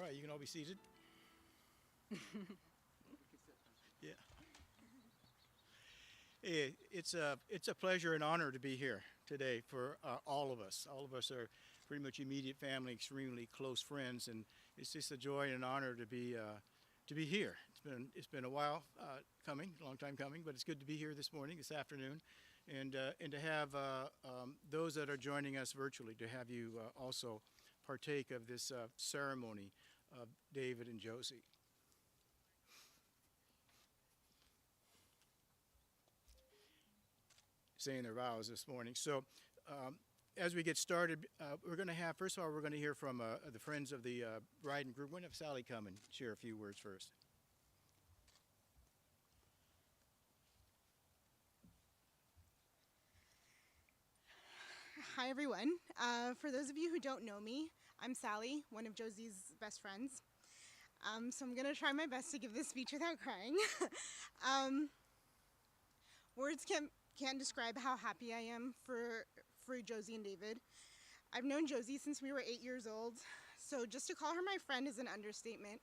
right, you can all be seated. Yeah. It's a pleasure and honor to be here today for all of us. All of us are pretty much immediate family, extremely close friends, and it's just a joy and an honor to be here. It's been a while coming, a long time coming, but it's good to be here this morning, this afternoon, and to have those that are joining us virtually, to have you also partake of this ceremony of David and Josie. Saying their vows this morning. So, as we get started, we're going to have, first of all, we're going to hear from the friends of the bride and groom. We're going to have Sally come and share a few words first. Hi, everyone. For those of you who don't know me, I'm Sally, one of Josie's best friends. So I'm going to try my best to give this speech without crying. um, Words can't describe how happy I am for Josie and David. I've known Josie since we were 8 years old, so just to call her my friend is an understatement.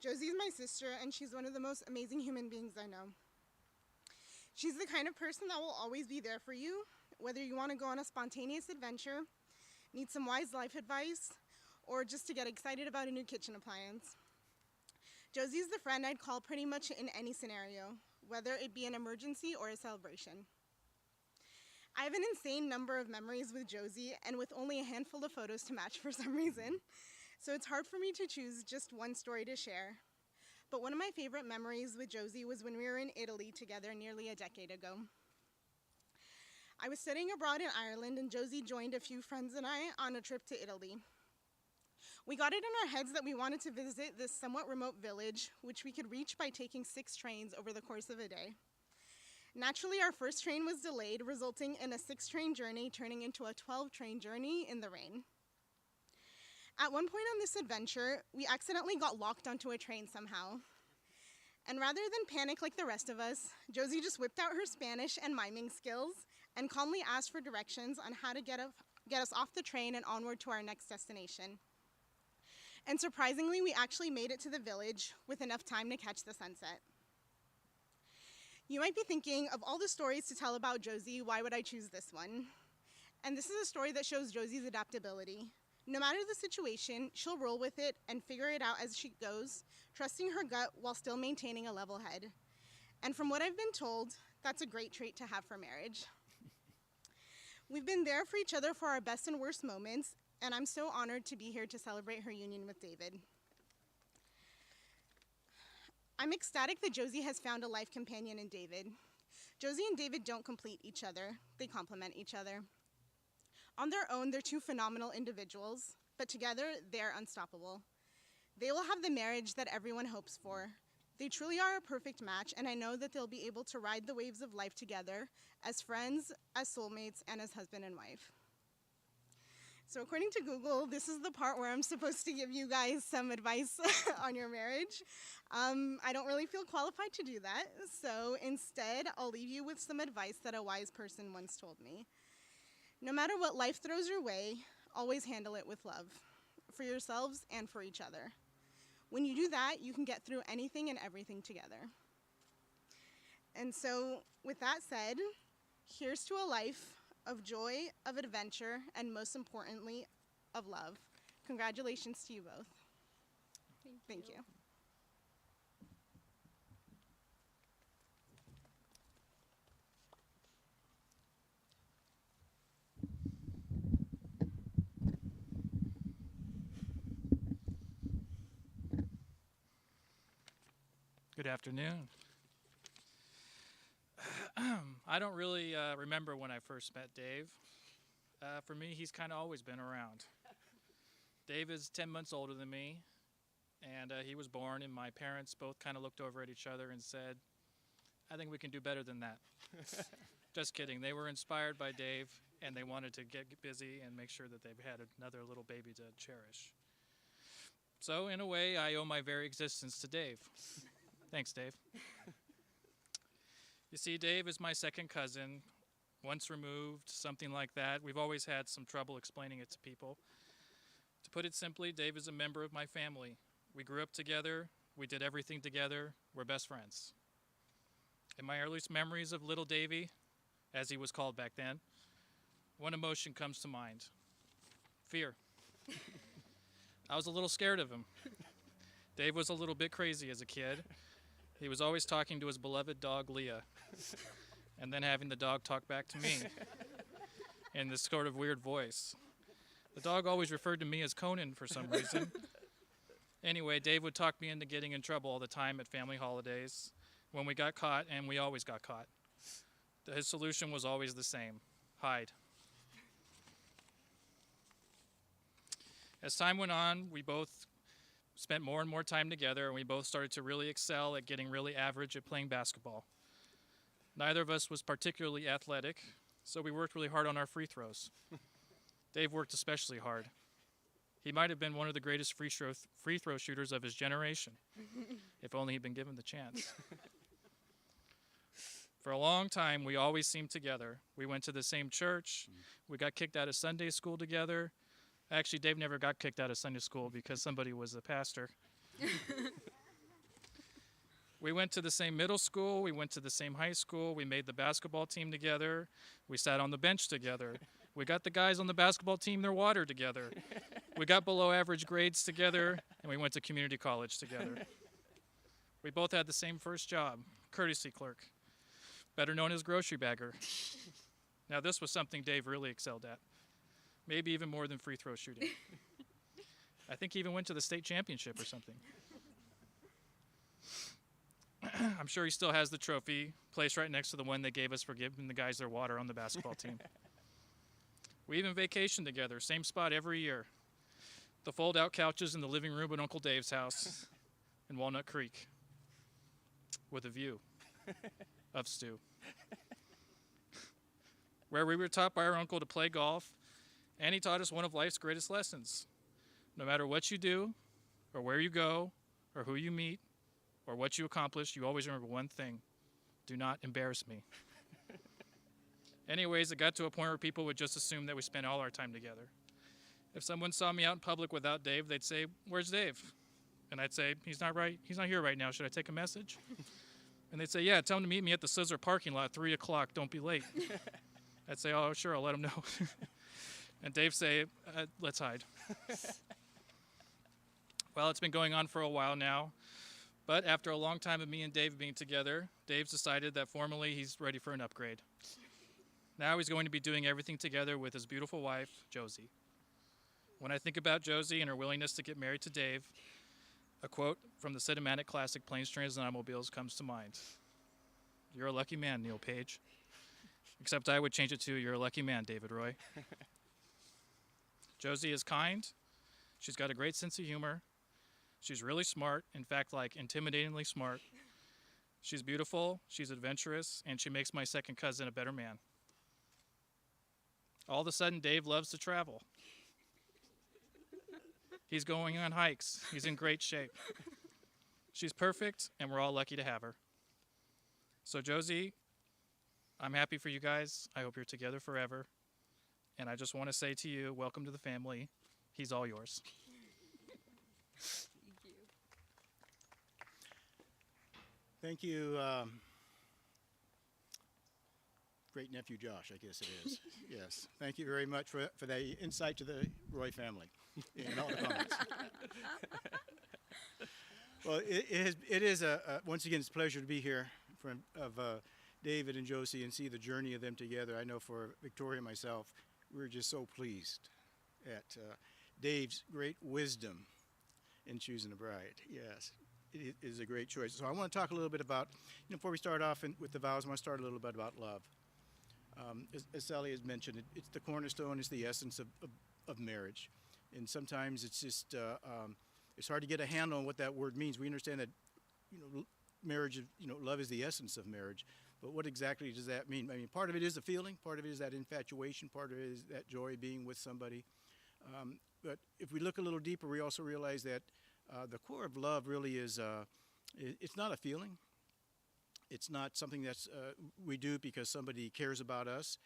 Josie's my sister, and she's one of the most amazing human beings I know. She's the kind of person that will always be there for you, whether you want to go on a spontaneous adventure, need some wise life advice, or just to get excited about a new kitchen appliance. Josie's the friend I'd call pretty much in any scenario, whether it be an emergency or a celebration. I have an insane number of memories with Josie, and with only a handful of photos to match for some reason, so it's hard for me to choose just one story to share. But one of my favorite memories with Josie was when we were in Italy together nearly a decade ago. I was studying abroad in Ireland, and Josie joined a few friends and I on a trip to Italy. We got it in our heads that we wanted to visit this somewhat remote village, which we could reach by taking 6 trains over the course of a day. Naturally, our first train was delayed, resulting in a 6-train journey turning into a 12-train journey in the rain. At one point on this adventure, we accidentally got locked onto a train somehow. And rather than panic like the rest of us, Josie just whipped out her Spanish and miming skills and calmly asked for directions on how to get us off the train and onward to our next destination. And surprisingly, we actually made it to the village with enough time to catch the sunset. You might be thinking, of all the stories to tell about Josie, why would I choose this one? And this is a story that shows Josie's adaptability. No matter the situation, she'll roll with it and figure it out as she goes, trusting her gut while still maintaining a level head. And from what I've been told, that's a great trait to have for marriage. We've been there for each other for our best and worst moments, and I'm so honored to be here to celebrate her union with David. I'm ecstatic that Josie has found a life companion in David. Josie and David don't complete each other, they complement each other. On their own, they're two phenomenal individuals, but together, they're unstoppable. They will have the marriage that everyone hopes for. They truly are a perfect match, and I know that they'll be able to ride the waves of life together as friends, as soulmates, and as husband and wife. So according to Google, this is the part where I'm supposed to give you guys some advice on your marriage. I don't really feel qualified to do that, so instead, I'll leave you with some advice that a wise person once told me. No matter what life throws your way, always handle it with love, for yourselves and for each other. When you do that, you can get through anything and everything together. And so, with that said, here's to a life of joy, of adventure, and most importantly, of love. Congratulations to you both. Thank you. Good afternoon. I don't really remember when I first met Dave. For me, he's kind of always been around. Dave is 10 months older than me, and he was born, and my parents both kind of looked over at each other and said, I think we can do better than that. Just kidding. They were inspired by Dave, and they wanted to get busy and make sure that they had another little baby to cherish. So, in a way, I owe my very existence to Dave. Thanks, Dave. You see, Dave is my second cousin, once removed, something like that. We've always had some trouble explaining it to people, to put it simply, Dave is a member of my family. We grew up together. We did everything together. We're best friends. In my earliest memories of little Davy, as he was called back then, one emotion comes to mind: fear. I was a little scared of him. Dave was a little bit crazy as a kid. He was always talking to his beloved dog, Leah, and then having the dog talk back to me in this sort of weird voice. The dog always referred to me as Conan for some reason. Anyway, Dave would talk me into getting in trouble all the time at family holidays when we got caught, and we always got caught. His solution was always the same: hide. As time went on, we both spent more and more time together, and we both started to really excel at getting really average at playing basketball. Neither of us was particularly athletic, so we worked really hard on our free throws. Dave worked especially hard. He might have been one of the greatest free throw shooters of his generation, if only he'd been given the chance. For a long time, we always seemed together. We went to the same church. We got kicked out of Sunday school together. Actually, Dave never got kicked out of Sunday school because somebody was the pastor. We went to the same middle school. We went to the same high school. We made the basketball team together. We sat on the bench together. We got the guys on the basketball team their water together. We got below average grades together, and we went to community college together. We both had the same first job, courtesy clerk, better known as grocery bagger. Now, this was something Dave really excelled at, maybe even more than free throw shooting. I think he even went to the state championship or something. I'm sure he still has the trophy, placed right next to the one they gave us for giving the guys their water on the basketball team. We even vacationed together, same spot every year. The fold-out couches in the living room at Uncle Dave's house in Walnut Creek, with a view of Stu. Where we were taught by our uncle to play golf, and he taught us one of life's greatest lessons. No matter what you do, or where you go, or who you meet, or what you accomplish, you always remember one thing: do not embarrass me. Anyways, it got to a point where people would just assume that we spent all our time together. If someone saw me out in public without Dave, they'd say, "Where's Dave?" And I'd say, He's not here right now. Should I take a message?" And they'd say, "Yeah, tell him to meet me at the Scissor parking lot, 3 o'clock. Don't be late." I'd say, "Oh, sure, I'll let him know." And Dave say, "Let's hide." Well, it's been going on for a while now. But after a long time of me and Dave being together, Dave's decided that formally he's ready for an upgrade. Now he's going to be doing everything together with his beautiful wife, Josie. When I think about Josie and her willingness to get married to Dave, a quote from the cinematic classic Planes, Trains, and Automobiles comes to mind. "You're a lucky man, Neil Page." Except I would change it to, "You're a lucky man, David Roy." Josie is kind. She's got a great sense of humor. She's really smart, in fact, like intimidatingly smart. She's beautiful, she's adventurous, and she makes my second cousin a better man. All of a sudden, Dave loves to travel. He's going on hikes. He's in great shape. She's perfect, and we're all lucky to have her. So, Josie, I'm happy for you guys. I hope you're together forever. And I just want to say to you, welcome to the family. He's all yours. Thank you, great nephew Josh, I guess it is. Yes, thank you very much for the insight to the Roy family in all the comments. Well, it is once again, it's a pleasure to be here in front of David and Josie and see the journey of them together. I know for Victoria and myself, we're just so pleased at Dave's great wisdom in choosing a bride. Yes. It is a great choice. So I want to talk a little bit about, before we start off with the vows, I want to start a little bit about love. As Sally has mentioned, it's the cornerstone, it's the essence of marriage. And sometimes it's just, it's hard to get a handle on what that word means. We understand that, marriage, love is the essence of marriage. But what exactly does that mean? I mean, part of it is the feeling, part of it is that infatuation, part of it is that joy being with somebody. But if we look a little deeper, we also realize that the core of love really is, it's not a feeling. It's not something that's we do because somebody cares about us.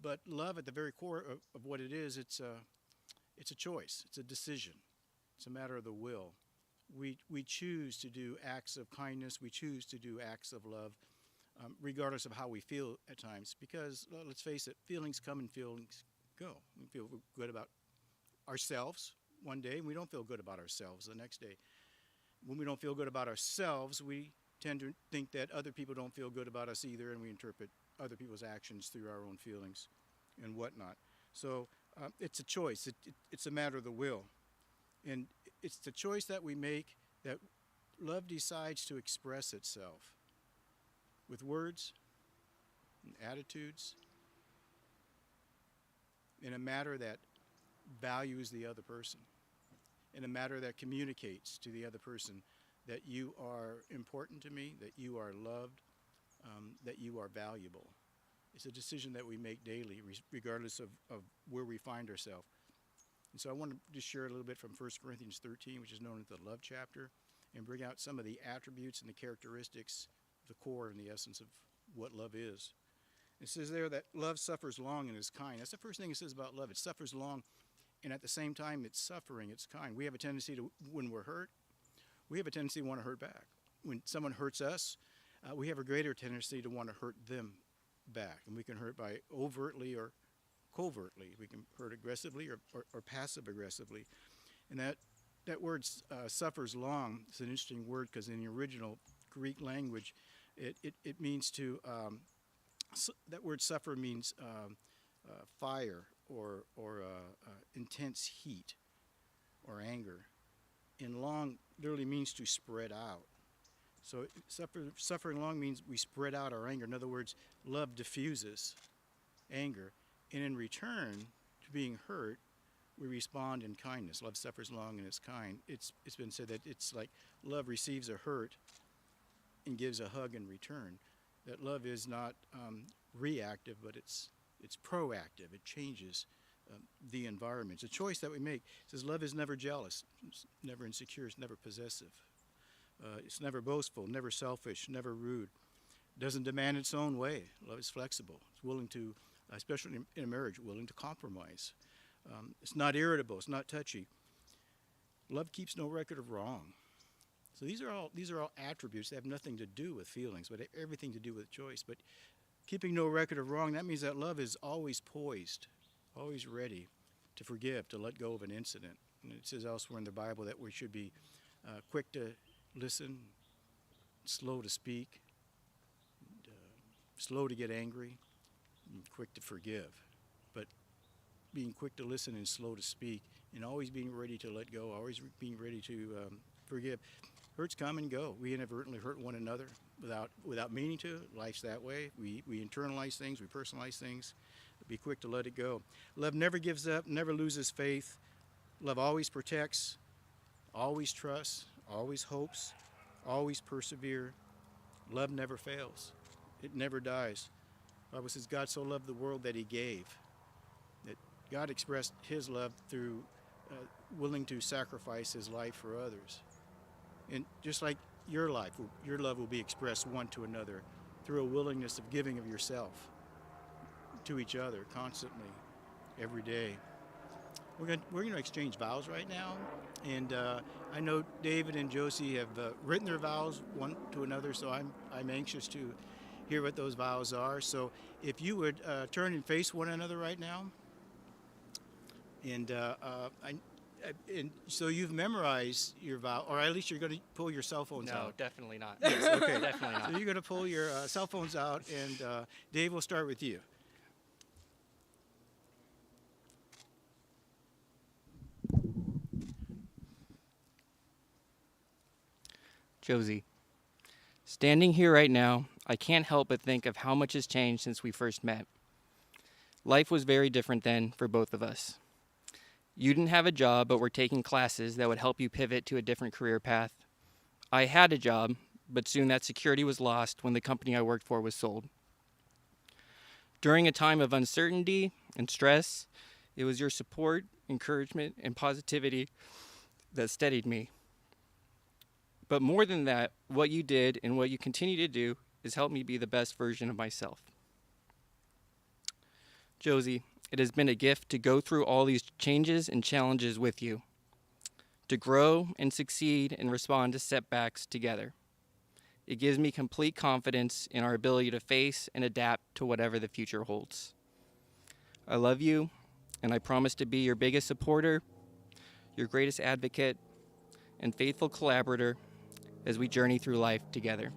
But love at the very core of what it is, It's a choice. It's a decision. It's a matter of the will. We choose to do acts of kindness. We choose to do acts of love, regardless of how we feel at times. Because let's face it, feelings come and feelings go. We feel good about ourselves one day, and we don't feel good about ourselves the next day. When we don't feel good about ourselves, we tend to think that other people don't feel good about us either, and we interpret other people's actions through our own feelings and whatnot. So it's a choice. It's a matter of the will. And it's the choice that we make that love decides to express itself with words and attitudes in a manner that values the other person, in a manner that communicates to the other person that you are important to me, that you are loved, that you are valuable. It's a decision that we make daily, regardless of where we find ourselves. And so I want to just share a little bit from 1 Corinthians 13, which is known as the love chapter, and bring out some of the attributes and the characteristics, the core and the essence of what love is. It says there that love suffers long and is kind. That's the first thing it says about love. It suffers long, and at the same time, it's suffering, it's kind. We have a tendency to, when we're hurt, we have a tendency to want to hurt back. When someone hurts us, we have a greater tendency to want to hurt them back. And we can hurt by overtly or covertly. We can hurt aggressively or passive-aggressively. And that word suffers long. It's an interesting word because in the original Greek language, it means to, that word suffer means fire or intense heat or anger. And long literally means to spread out. So suffering long means we spread out our anger. In other words, love diffuses anger. And in return to being hurt, we respond in kindness. Love suffers long and is kind. It's been said that it's like love receives a hurt and gives a hug in return. That love is not reactive, but it's proactive. It changes the environment. It's a choice that we make. It says love is never jealous, it's never insecure, it's never possessive. It's never boastful, never selfish, never rude. It doesn't demand its own way. Love is flexible. It's willing to, especially in a marriage, willing to compromise. It's not irritable. It's not touchy. Love keeps no record of wrong. So these are all attributes that have nothing to do with feelings, but everything to do with choice. But keeping no record of wrong, that means that love is always poised, always ready to forgive, to let go of an incident. And it says elsewhere in the Bible that we should be quick to listen, slow to speak, and, slow to get angry, and quick to forgive. But being quick to listen and slow to speak, and always being ready to let go, always being ready to forgive. Hurts come and go. We inadvertently hurt one another without meaning to. Life's that way. We internalize things, we personalize things. Be quick to let it go. Love never gives up, never loses faith. Love always protects, always trusts, always hopes, always persevere. Love never fails. It never dies. The Bible says God so loved the world that he gave. That God expressed his love through willing to sacrifice his life for others. And just like your love will be expressed one to another through a willingness of giving of yourself to each other constantly, every day. We're going to exchange vows right now, and I know David and Josie have written their vows one to another, so I'm anxious to hear what those vows are. So if you would turn and face one another right now, and so you've memorized your vow, or at least you're going to pull your cell phones out. No, definitely not. Yes, okay. Definitely not. So you're going to pull your cell phones out, and Dave, we'll start with you. Josie, standing here right now, I can't help but think of how much has changed since we first met. Life was very different then for both of us. You didn't have a job, but were taking classes that would help you pivot to a different career path. I had a job, but soon that security was lost when the company I worked for was sold. During a time of uncertainty and stress, it was your support, encouragement, and positivity that steadied me. But more than that, what you did and what you continue to do is help me be the best version of myself. Josie, It has been a gift to go through all these changes and challenges with you, to grow and succeed and respond to setbacks together. It gives me complete confidence in our ability to face and adapt to whatever the future holds. I love you, and I promise to be your biggest supporter, your greatest advocate, and faithful collaborator as we journey through life together.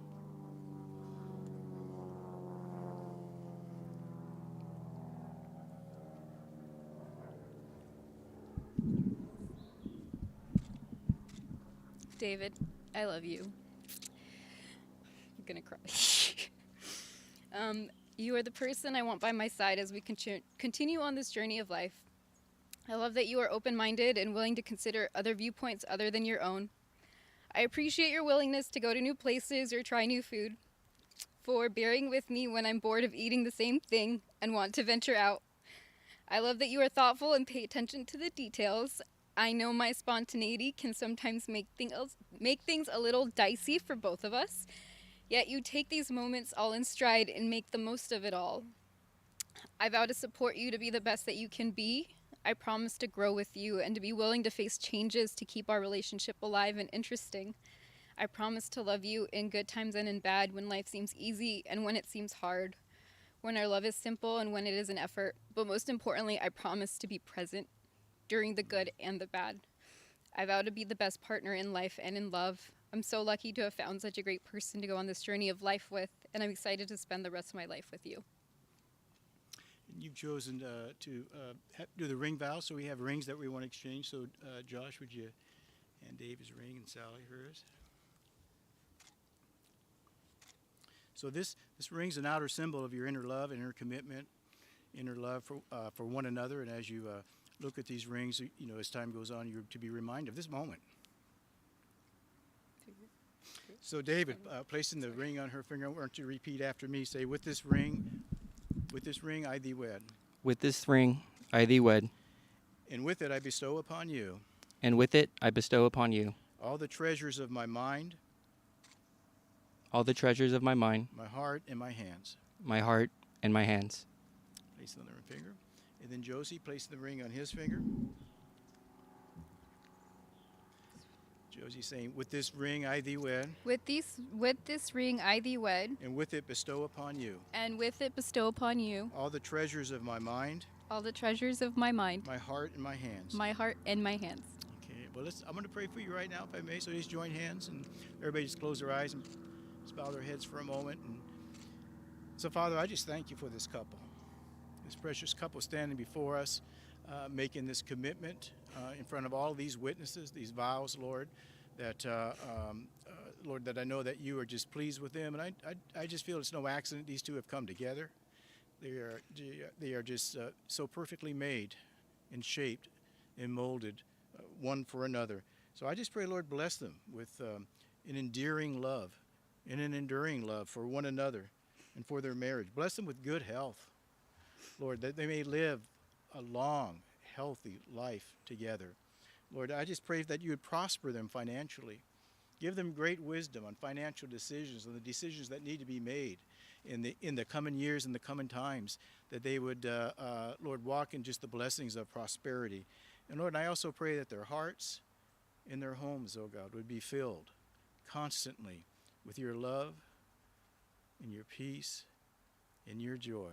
David, I love you. I'm gonna cry. You are the person I want by my side as we continue on this journey of life. I love that you are open-minded and willing to consider other viewpoints other than your own. I appreciate your willingness to go to new places or try new food, for bearing with me when I'm bored of eating the same thing and want to venture out. I love that you are thoughtful and pay attention to the details. I know my spontaneity can sometimes make things a little dicey for both of us, yet you take these moments all in stride and make the most of it all. I vow to support you to be the best that you can be. I promise to grow with you and to be willing to face changes to keep our relationship alive and interesting. I promise to love you in good times and in bad, when life seems easy and when it seems hard, when our love is simple and when it is an effort. But most importantly, I promise to be present during the good and the bad. I vow to be the best partner in life and in love. I'm so lucky to have found such a great person to go on this journey of life with, and I'm excited to spend the rest of my life with you. You've chosen to do the ring vow, so we have rings that we want to exchange. So, Josh, would you hand Dave his ring and Sally hers? So this ring's an outer symbol of your inner love, inner commitment, inner love for one another. And as you look at these rings, you know, as time goes on, you're to be reminded of this moment. So, David, placing the ring on her finger, I want you to repeat after me. Say, with this ring, I thee wed. With this ring, I thee wed. And with it I bestow upon you. And with it I bestow upon you. All the treasures of my mind. All the treasures of my mind. My heart and my hands. My heart and my hands. Place it on her finger. And then Josie, place the ring on his finger. Josie saying, with this ring I thee wed. With this ring I thee wed. And with it bestow upon you. And with it bestow upon you. All the treasures of my mind. All the treasures of my mind. My heart and my hands. My heart and my hands. Okay, well, I'm going to pray for you right now, if I may. So just join hands and everybody just close their eyes and just bow their heads for a moment. And so, Father, I just thank you for this couple, this precious couple standing before us, making this commitment in front of all these witnesses, these vows, Lord, that, Lord, that I know that you are just pleased with them. And I just feel it's no accident these two have come together. They are just so perfectly made and shaped and molded one for another. So I just pray, Lord, bless them with an endearing love and an enduring love for one another and for their marriage. Bless them with good health, Lord, that they may live a long, healthy life together. Lord, I just pray that you would prosper them financially. Give them great wisdom on financial decisions and the decisions that need to be made in the coming years and the coming times, that they would, Lord, walk in just the blessings of prosperity. And Lord, I also pray that their hearts and their homes, oh God, would be filled constantly with your love and your peace and your joy.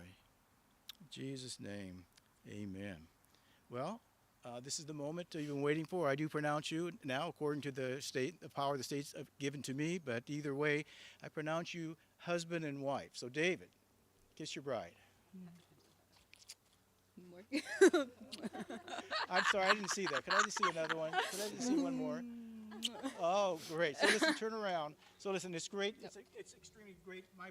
In Jesus' name, amen. Well, this is the moment you've been waiting for. I do pronounce you now, according to the power the states have given to me, but either way, I pronounce you husband and wife. So, David, kiss your bride. I'm sorry, I didn't see that. Could I just see another one? Could I just see one more? Oh, great. So listen, turn around. So listen, it's great. It's extremely great. My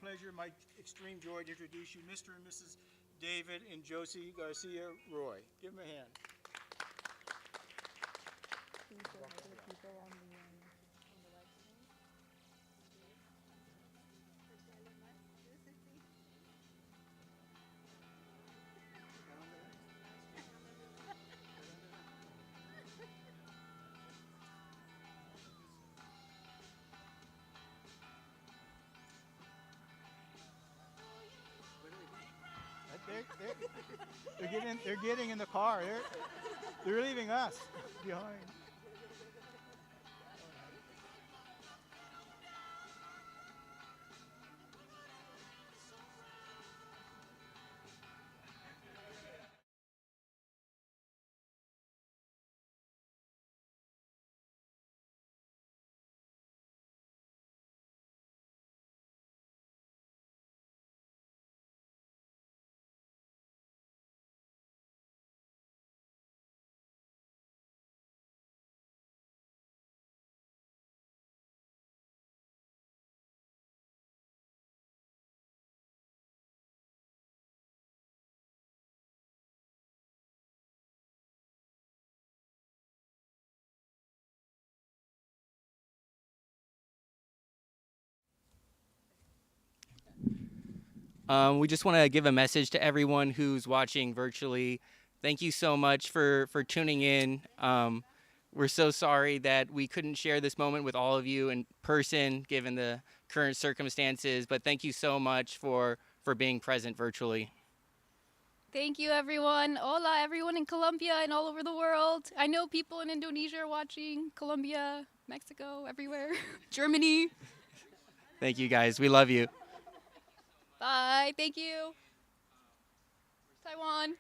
pleasure, my extreme joy to introduce you, Mr. and Mrs. David and Josie Garcia Roy. Give them a hand. They're getting in the car. They're leaving us behind. We just want to give a message to everyone who's watching virtually. Thank you so much for tuning in. We're so sorry that we couldn't share this moment with all of you in person, given the current circumstances. But thank you so much for being present virtually. Thank you, everyone. Hola, everyone in Colombia and all over the world. I know people in Indonesia are watching, Colombia, Mexico, everywhere, Germany. Thank you, guys. We love you. Bye. Thank you. Taiwan.